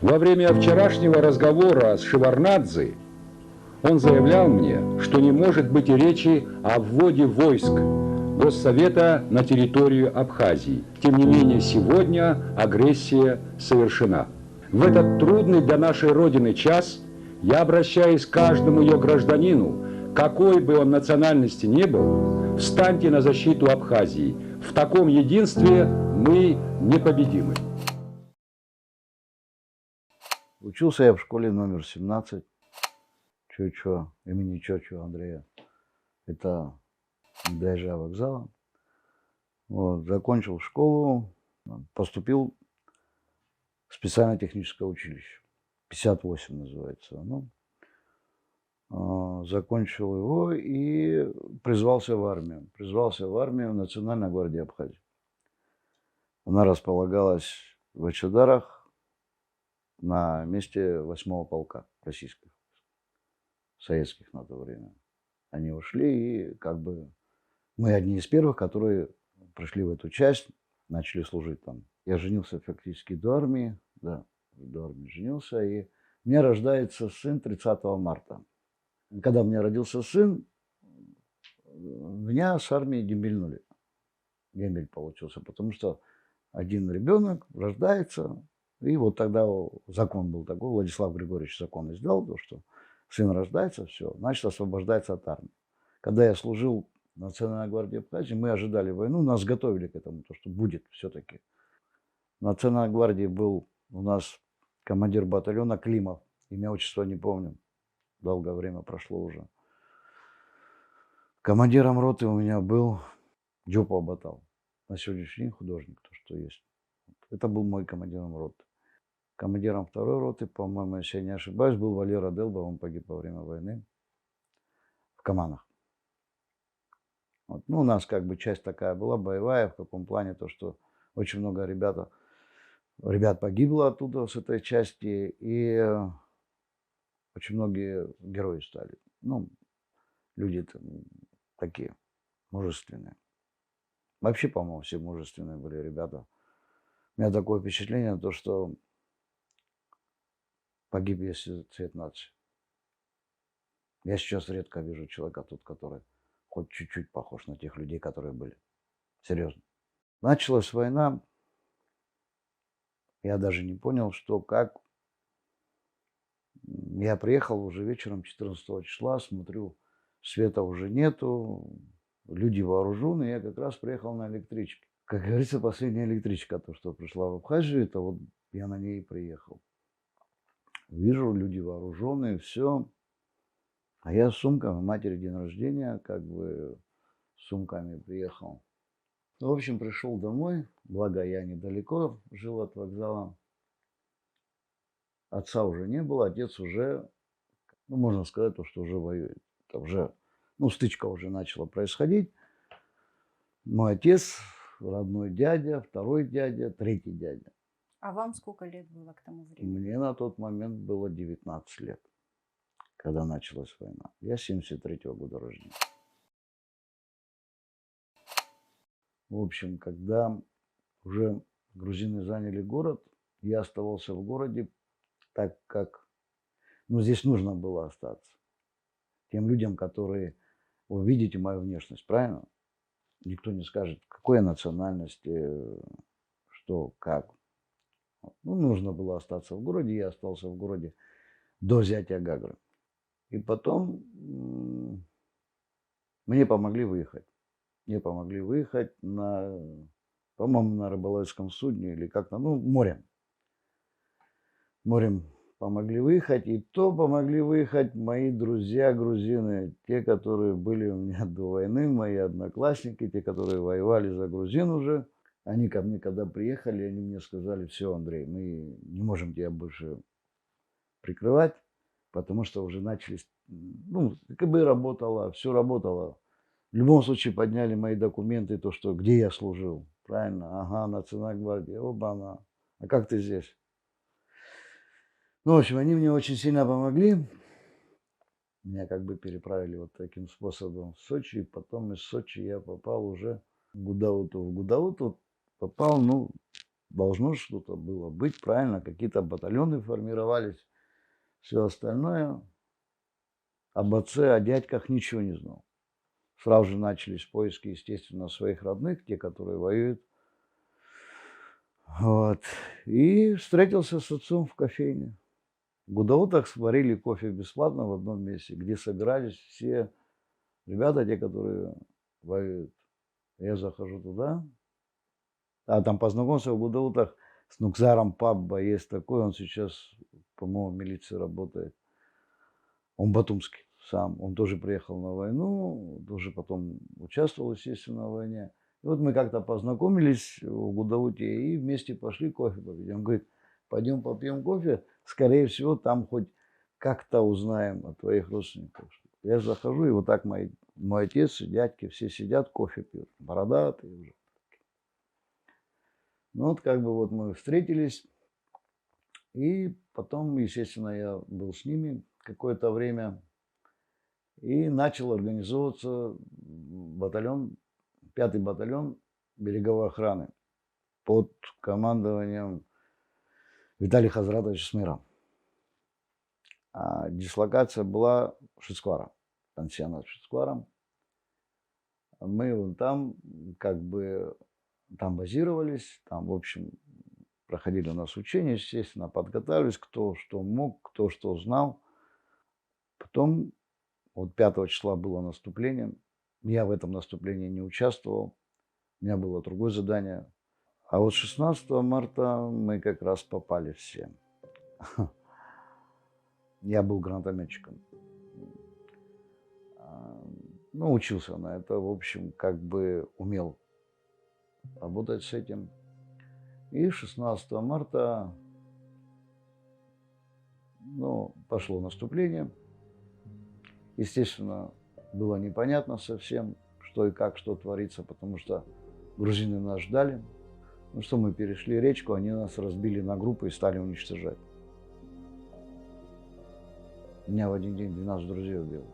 Во время вчерашнего разговора с Шеварднадзе он заявлял мне, что не может быть и речи о вводе войск Госсовета на территорию Абхазии. Тем не менее, сегодня агрессия совершена. В этот трудный для нашей Родины час я обращаюсь к каждому ее гражданину, какой бы он национальности ни был, встаньте на защиту Абхазии. В таком единстве мы непобедимы. Учился я в школе номер 17, Чучо, имени Чочо Андрея. Это ДЖ вокзала. Вот, закончил школу, поступил в специальное техническое училище. 58 называется оно. Закончил его и призвался в армию. Призвался в армию в Национальной гвардии Абхазии. Она располагалась в Ачадарах на месте 8-го полка российских, советских на то время. Они ушли, и как бы мы одни из первых, которые пришли в эту часть, начали служить там. Я женился фактически до армии, да, до армии женился, и у меня рождается сын 30 марта. Когда у меня родился сын, меня с армии дембельнули. Дембель получился, потому что один ребенок рождается, и вот тогда закон был такой, Владислав Григорьевич закон издал, то, что сын рождается, все, значит, освобождается от армии. Когда я служил в Национальной гвардии Абхазии, мы ожидали войну, нас готовили к этому, то, что будет все-таки. В Национальной гвардии был у нас командир батальона Климов, имя, отчество не помню, долгое время прошло уже. Командиром роты у меня был Джопа Батал, на сегодняшний день художник, то, что есть. Это был мой командиром роты. Командиром второй роты, по-моему, если я не ошибаюсь, был Валера Делба, он погиб во время войны в Каманах. Вот. Ну, у нас как бы часть такая была боевая, в каком плане, то, что очень много ребят погибло оттуда, с этой части, и очень многие герои стали. Ну, люди такие мужественные. Вообще, по-моему, все мужественные были ребята. У меня такое впечатление, то, что погиб весь цвет нации. Я сейчас редко вижу человека тут, который хоть чуть-чуть похож на тех людей, которые были. Серьезно. Началась война. Я даже не понял, что, как. Я приехал уже вечером 14 числа, смотрю, света уже нету, люди вооружены. Я как раз приехал на электричке. Как говорится, последняя электричка, то, что пришла в Абхазию, это вот я на ней и приехал. Вижу, люди вооруженные, все. А я с сумками, матери день рождения, как бы с сумками приехал. В общем, пришел домой, благо я недалеко жил от вокзала. Отца уже не было, отец уже, ну, можно сказать, то, что уже воюет. Это уже, ну, стычка уже начала происходить. Мой отец, родной дядя, второй дядя, третий дядя. А вам сколько лет было к тому времени? Мне на тот момент было 19 лет, когда началась война. Я 73-го года рождения. В общем, когда уже грузины заняли город, я оставался в городе, так как, ну, здесь нужно было остаться. Тем людям, которые, вы видите мою внешность, правильно? Никто не скажет, какой я национальности, что, как. Ну, нужно было остаться в городе, я остался в городе до взятия Гагры. И потом мне помогли выехать. Мне помогли выехать на, по-моему, на рыболовецком судне или как-то, ну, морем. Морем помогли выехать, и то помогли выехать мои друзья грузины, те, которые были у меня до войны, мои одноклассники, те, которые воевали за грузин уже. Они ко мне, когда приехали, они мне сказали: все, Андрей, мы не можем тебя больше прикрывать, потому что уже начались, ну, КБ работало, все работало. В любом случае подняли мои документы, то, что где я служил. Правильно? Ага, Национальная гвардия, оба-на. А как ты здесь? Ну, в общем, они мне очень сильно помогли. Меня как бы переправили вот таким способом в Сочи. И потом из Сочи я попал уже в Гудауту. В Гудауту попал, ну, должно что-то было быть, правильно, какие-то батальоны формировались, все остальное. Об отце, о дядьках ничего не знал. Сразу же начались поиски, естественно, своих родных, те, которые воюют. Вот. И встретился с отцом в кофейне. В Гудаутах сварили кофе бесплатно в одном месте, где собирались все ребята, те, которые воюют. Я захожу туда, а там познакомился в Гудаутах с Нукзаром Пабба, есть такой, он сейчас, по-моему, в милиции работает. Он батумский сам, он тоже приехал на войну, тоже потом участвовал, естественно, в войне. И вот мы как-то познакомились в Гудауте и вместе пошли кофе попить. Он говорит, пойдем попьем кофе, скорее всего, там хоть как-то узнаем о твоих родственниках. Я захожу, и вот так мой отец и дядьки все сидят, кофе пьют, бородатые уже. Ну вот как бы вот мы встретились, и потом, естественно, я был с ними какое-то время и начал организовываться батальон, 5-й батальон береговой охраны под командованием Виталия Хазратовича Смира. А дислокация была Шицквара, пансионат Шицквара. Мы вон там как бы там базировались, там, в общем, проходили у нас учения, естественно, подготовились, кто что мог, кто что знал. Потом, вот 5 числа было наступление, я в этом наступлении не участвовал, у меня было другое задание. А вот 16 марта мы как раз попали все. Я был гранатометчиком. Ну, учился на это, в общем, как бы умел работать с этим. И 16 марта, ну, пошло наступление. Естественно, было непонятно совсем, что и как, что творится, потому что грузины нас ждали. Ну что, мы перешли речку, они нас разбили на группы и стали уничтожать. Меня в один день 12 друзей убило.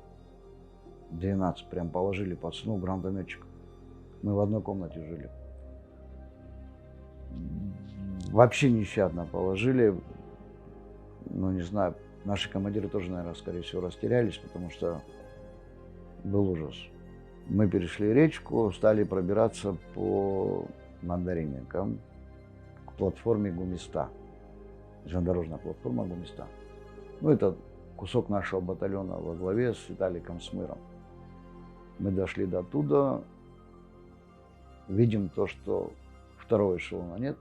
12 прям положили пацану, гранатометчик. Мы в одной комнате жили. Вообще нещадно положили. Ну, не знаю, наши командиры тоже, наверное, скорее всего, растерялись, потому что был ужас. Мы перешли речку, стали пробираться по мандаринникам к платформе Гумиста. Железнодорожная платформа Гумиста. Ну, это кусок нашего батальона во главе с Виталиком Смыром. Мы дошли до туда, видим то, что второго эшелона нет.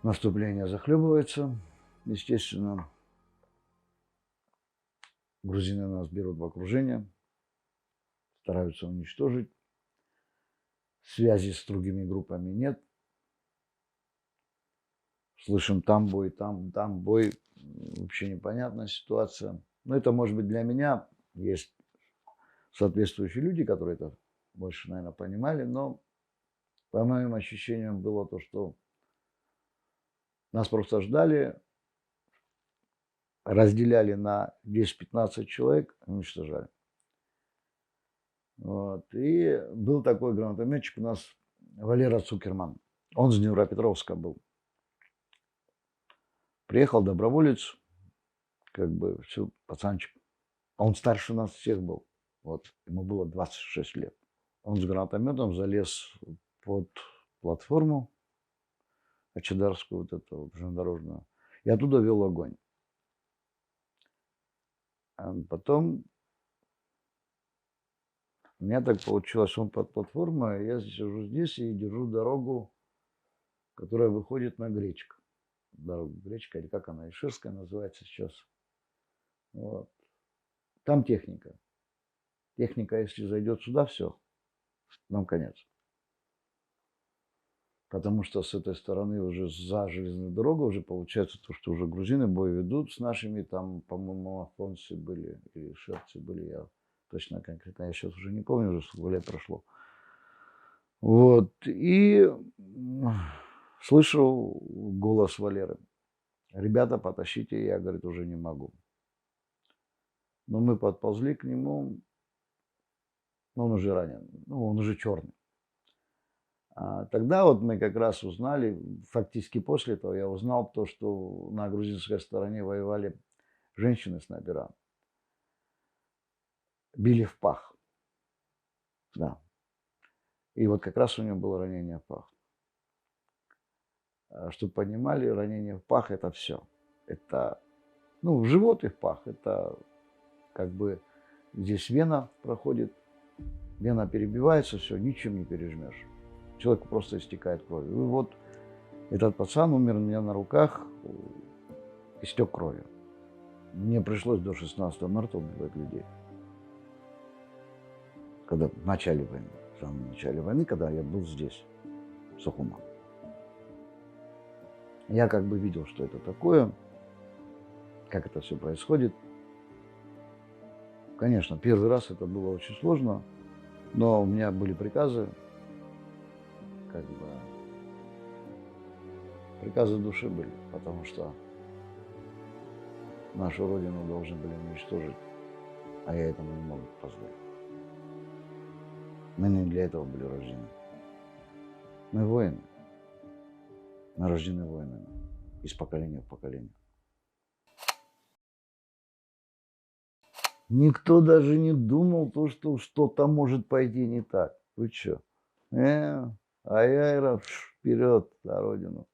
Наступление захлебывается, естественно. Грузины нас берут в окружение, стараются уничтожить. Связи с другими группами нет. Слышим, там бой, там бой. Вообще непонятная ситуация. Но это, может быть, для меня есть соответствующие люди, которые это больше, наверное, понимали. Но по моим ощущениям было то, что нас просто ждали, разделяли на 10-15 человек, уничтожали. Вот. И был такой гранатометчик у нас Валера Цукерман. Он с Днепропетровска был. Приехал доброволец, как бы все, пацанчик. Он старше нас всех был. Вот. Ему было 26 лет. Он с гранатометом залез под платформу Ачадарскую, вот эту вот железнодорожную, и оттуда вел огонь. А потом у меня так получилось, он под платформой, я сижу здесь и держу дорогу, которая выходит на Гречку. Дорога Гречка, или как она, Иширская называется сейчас. Вот. Там техника. Техника, если зайдет сюда, все, нам конец. Потому что с этой стороны уже за железной дорогой уже получается то, что уже грузины бой ведут с нашими, там, по-моему, афонцы были или шерцы были, я точно конкретно, я сейчас уже не помню, уже сколько лет прошло. Вот, и слышу голос Валеры. Ребята, потащите, я, говорит, уже не могу. Но мы подползли к нему, но он уже ранен, ну, он уже черный. А тогда вот мы как раз узнали, фактически после этого я узнал то, что на грузинской стороне воевали женщины-снайпера. Били в пах, да. И вот как раз у него было ранение в пах. Чтобы понимали, ранение в пах – это все. Это, ну, в живот и в пах. Это как бы здесь вена проходит, вена перебивается, все, ничем не пережмешь. Человеку просто истекает кровью. И вот этот пацан умер у меня на руках, истек кровью. Мне пришлось до 16 марта убивать людей. Когда в начале войны, в самом начале войны, когда я был здесь, в Сухумом. Я как бы видел, что это такое, как это все происходит. Конечно, первый раз это было очень сложно, но у меня были приказы, как бы, приказы души были, потому что нашу родину должны были уничтожить, а я этому не мог позволить. Мы не для этого были рождены. Мы воины. Мы рождены воинами из поколения в поколение. Никто даже не думал, то, что что-то может пойти не так. Вы что? А я вперед на родину.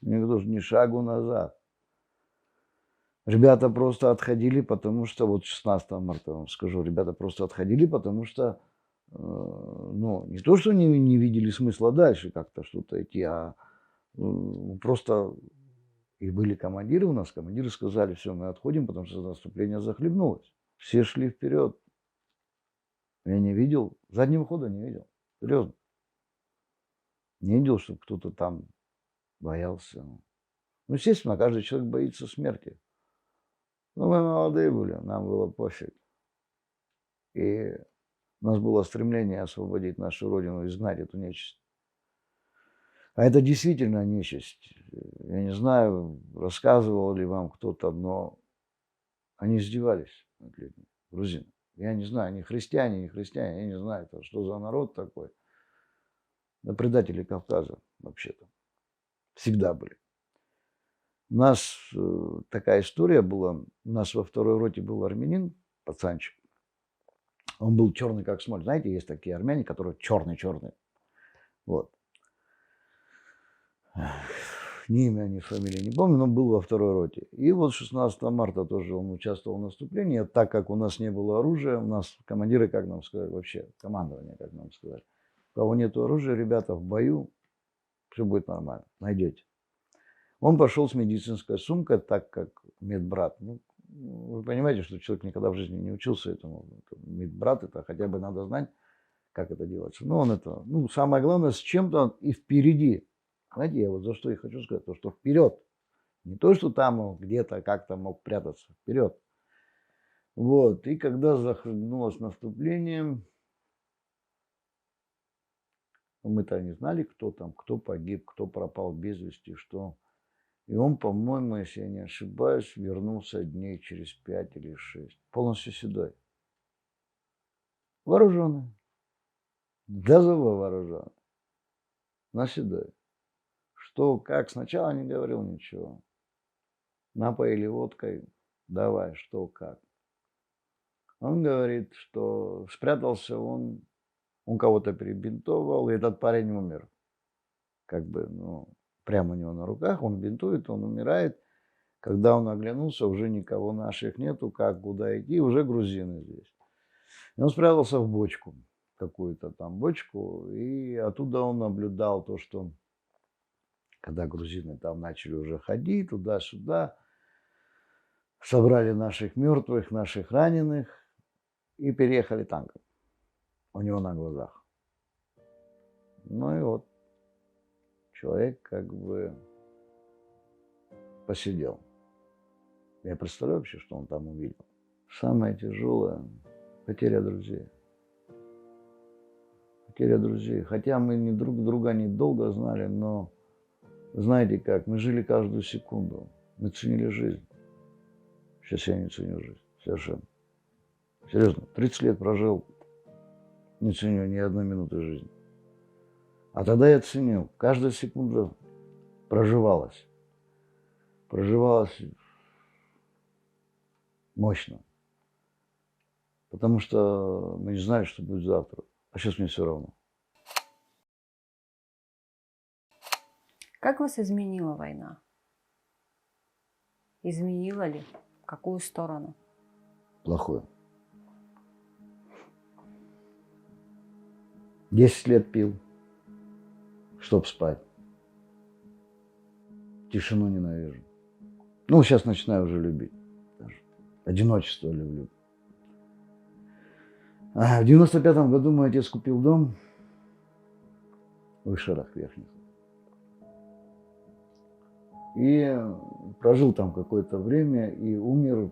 Никто же ни шагу назад. Ребята просто отходили, потому что, вот 16 марта вам скажу, ребята просто отходили, потому что, ну, не то, что они не видели смысла дальше как-то что-то идти, а просто и были командиры у нас, командиры сказали, все, мы отходим, потому что наступление захлебнулось. Все шли вперед. Я не видел, заднего хода не видел, серьезно. Не видел, чтобы кто-то там боялся. Ну, естественно, каждый человек боится смерти. Но мы молодые были, нам было пофиг. И у нас было стремление освободить нашу родину, изгнать эту нечисть. А это действительно нечисть. Я не знаю, рассказывал ли вам кто-то, но они издевались над людьми, грузины. Я не знаю, они христиане, не христиане, я не знаю, это что за народ такой. Да предатели Кавказа вообще-то. Всегда были. У нас такая история была. У нас во второй роте был армянин, пацанчик. Он был черный, как смоль. Знаете, есть такие армяне, которые черные-черные. Вот. Ни имя, ни фамилии не помню, но был во второй роте. И вот 16 марта тоже он участвовал в наступлении. Так как у нас не было оружия, у нас командиры, как нам сказали, вообще командование, как нам сказали. У кого нет оружия, ребята, в бою, все будет нормально, найдете. Он пошел с медицинской сумкой, так как медбрат. Ну, вы понимаете, что человек никогда в жизни не учился этому. Медбрат, это хотя бы надо знать, как это делается. Но он это, ну, самое главное, с чем-то и впереди. Знаете, я вот за что и хочу сказать, то, что вперед. Не то, что там он где-то как-то мог прятаться, вперед. Вот, и когда захлебнулось наступление, мы-то не знали, кто там, кто погиб, кто пропал без вести, что. И он, по-моему, если я не ошибаюсь, вернулся дней через 5 или 6. Полностью седой. Вооруженный. До зуба вооруженный. Но седой. Что, как, сначала не говорил ничего. Напоили водкой, давай, что, как. Он говорит, что спрятался он кого-то перебинтовал, и этот парень умер. Как бы, ну, прямо у него на руках, он бинтует, он умирает. Когда он оглянулся, уже никого наших нету, как, куда идти, уже грузины здесь. И он спрятался в бочку, какую-то там бочку, и оттуда он наблюдал то, что когда грузины там начали уже ходить туда-сюда, собрали наших мертвых, наших раненых и переехали танком у него на глазах. Ну и вот человек как бы посидел. Я представляю вообще, что он там увидел. Самое тяжелое – потеря друзей. Потеря друзей. Хотя мы не друг друга недолго знали, но знаете как, мы жили каждую секунду. Мы ценили жизнь. Сейчас я не ценю жизнь. Совершенно. Серьезно. 30 лет прожил, не ценю ни одной минуты жизни. А тогда я ценил. Каждая секунда проживалась. Проживалась мощно. Потому что мы не знали, что будет завтра. А сейчас мне все равно. Как вас изменила война? Изменила ли? В какую сторону? Плохое. 10 лет пил, чтоб спать. Тишину ненавижу. Ну, сейчас начинаю уже любить. Даже. Одиночество люблю. В 95-м году мой отец купил дом в Ишерах Верхних. И прожил там какое-то время и умер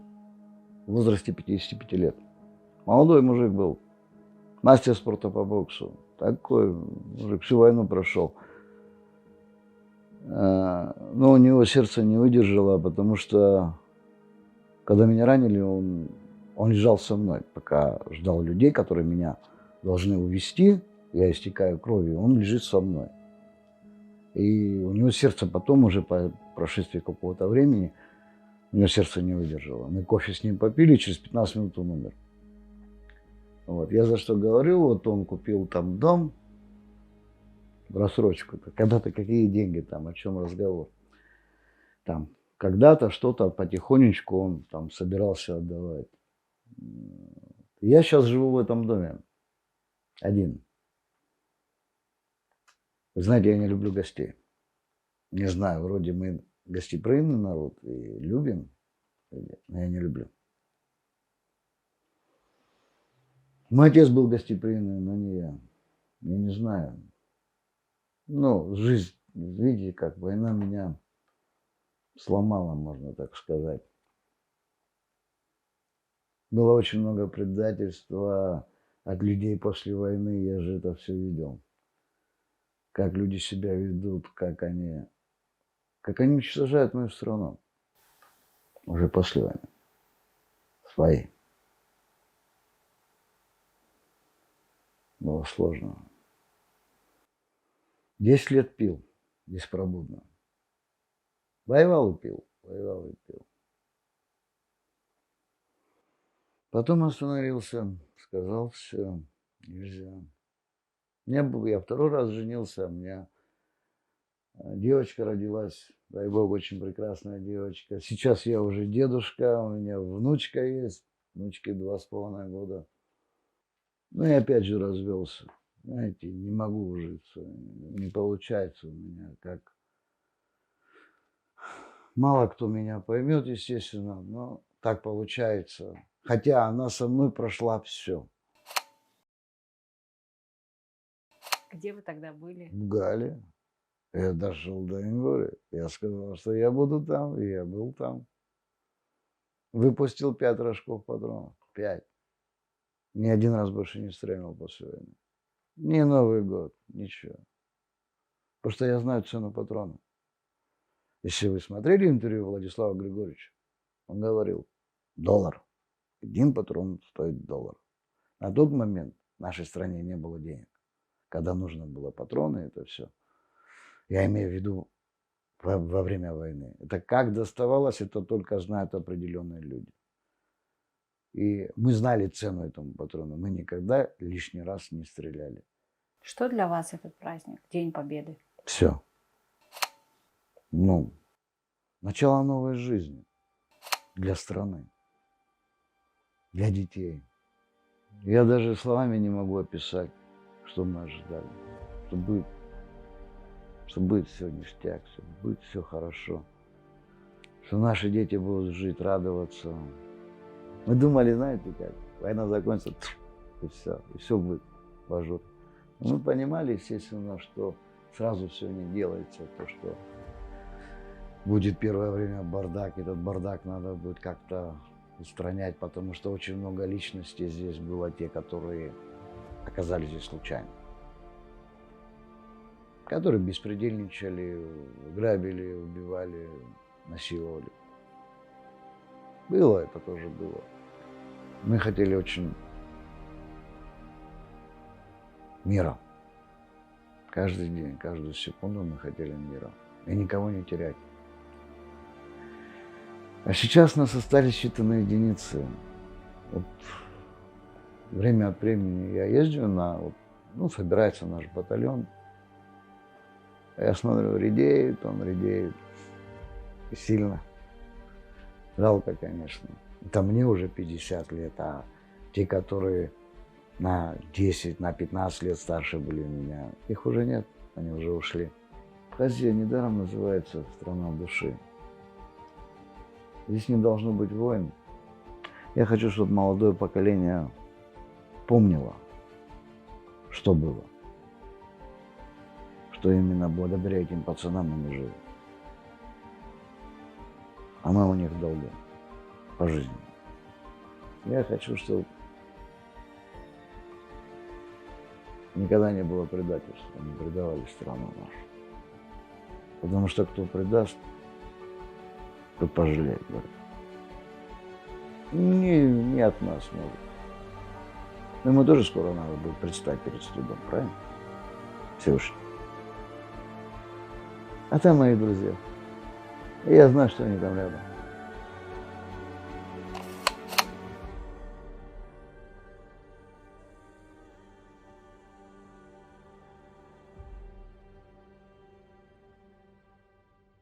в возрасте 55 лет. Молодой мужик был, мастер спорта по боксу. Такой мужик, всю войну прошел. Но у него сердце не выдержало, потому что, когда меня ранили, он лежал со мной, пока ждал людей, которые меня должны увезти. Я истекаю кровью, он лежит со мной. И у него сердце потом, уже по прошествии какого-то времени, у него сердце не выдержало. Мы кофе с ним попили, через 15 минут он умер. Вот. Я за что говорю, вот он купил там дом в рассрочку. Когда-то какие деньги там, о чем разговор. Там когда-то что-то потихонечку он там собирался отдавать. Я сейчас живу в этом доме один. Вы знаете, я не люблю гостей. Не знаю, вроде мы гостеприимный народ и любим, но я не люблю. Мой отец был гостеприимный, но не я. Я не знаю. Ну, жизнь, видите, как война меня сломала, можно так сказать. Было очень много предательства от людей после войны, я же это все видел. Как люди себя ведут, как они уничтожают мою страну. Уже после войны. Свои. Было сложно. 10 лет пил беспробудно. Воевал и пил, воевал и пил. Потом остановился, сказал, все, нельзя. Я второй раз женился, у меня девочка родилась, дай бог, очень прекрасная девочка. Сейчас я уже дедушка, у меня внучка есть, внучке 2,5 года. Ну и опять же развелся. Знаете, не могу ужиться, не получается у меня, как... Мало кто меня поймет, естественно, но так получается. Хотя она со мной прошла все. Где вы тогда были? В Гале. Я дошел до Ингури. Я сказал, что я буду там, и я был там. Выпустил 5 рожков патронов. 5. Ни один раз больше не стрелял после войны. Ни Новый год, ничего. Потому что я знаю цену патрона. Если вы смотрели интервью Владислава Григорьевича, он говорил, $1. 1 патрон стоит $1. На тот момент в нашей стране не было денег. Когда нужно было патроны, это все. Я имею в виду во время войны. Это как доставалось, это только знают определенные люди. И мы знали цену этому патрону. Мы никогда лишний раз не стреляли. Что для вас этот праздник, День Победы? Все. Ну, начало новой жизни для страны, для детей. Я даже словами не могу описать, что мы ожидали. Что будет все ништяк, что будет все хорошо. Что наши дети будут жить, радоваться. Мы думали, знаете как, война закончится, и все будет в ажуре. Но мы понимали, естественно, что сразу все не делается, то, что будет первое время бардак, этот бардак надо будет как-то устранять, потому что очень много личностей здесь было, те, которые оказались здесь случайно. Которые беспредельничали, грабили, убивали, насиловали. Было, это тоже было. Мы хотели очень мира. Каждый день, каждую секунду мы хотели мира. И никого не терять. А сейчас нас остались считанные единицы. Вот время от времени я езжу собирается наш батальон. Я смотрю, редеет он, редеет. И сильно. Жалко, конечно. Это мне уже 50 лет, а те, которые на 10, на 15 лет старше были меня, их уже нет, они уже ушли. Абхазия недаром называется страна души. Здесь не должно быть войн. Я хочу, чтобы молодое поколение помнило, что было. Что именно благодаря этим пацанам они живы. А мы у них в долгу по жизни. Я хочу, чтобы никогда не было предательства, не предавали страну нашу. Потому что кто предаст, тот пожалеет. Не от нас может. Но ему тоже скоро надо будет предстать перед судом, правильно? Всевышний. А там мои друзья. И я знаю, что они там рядом.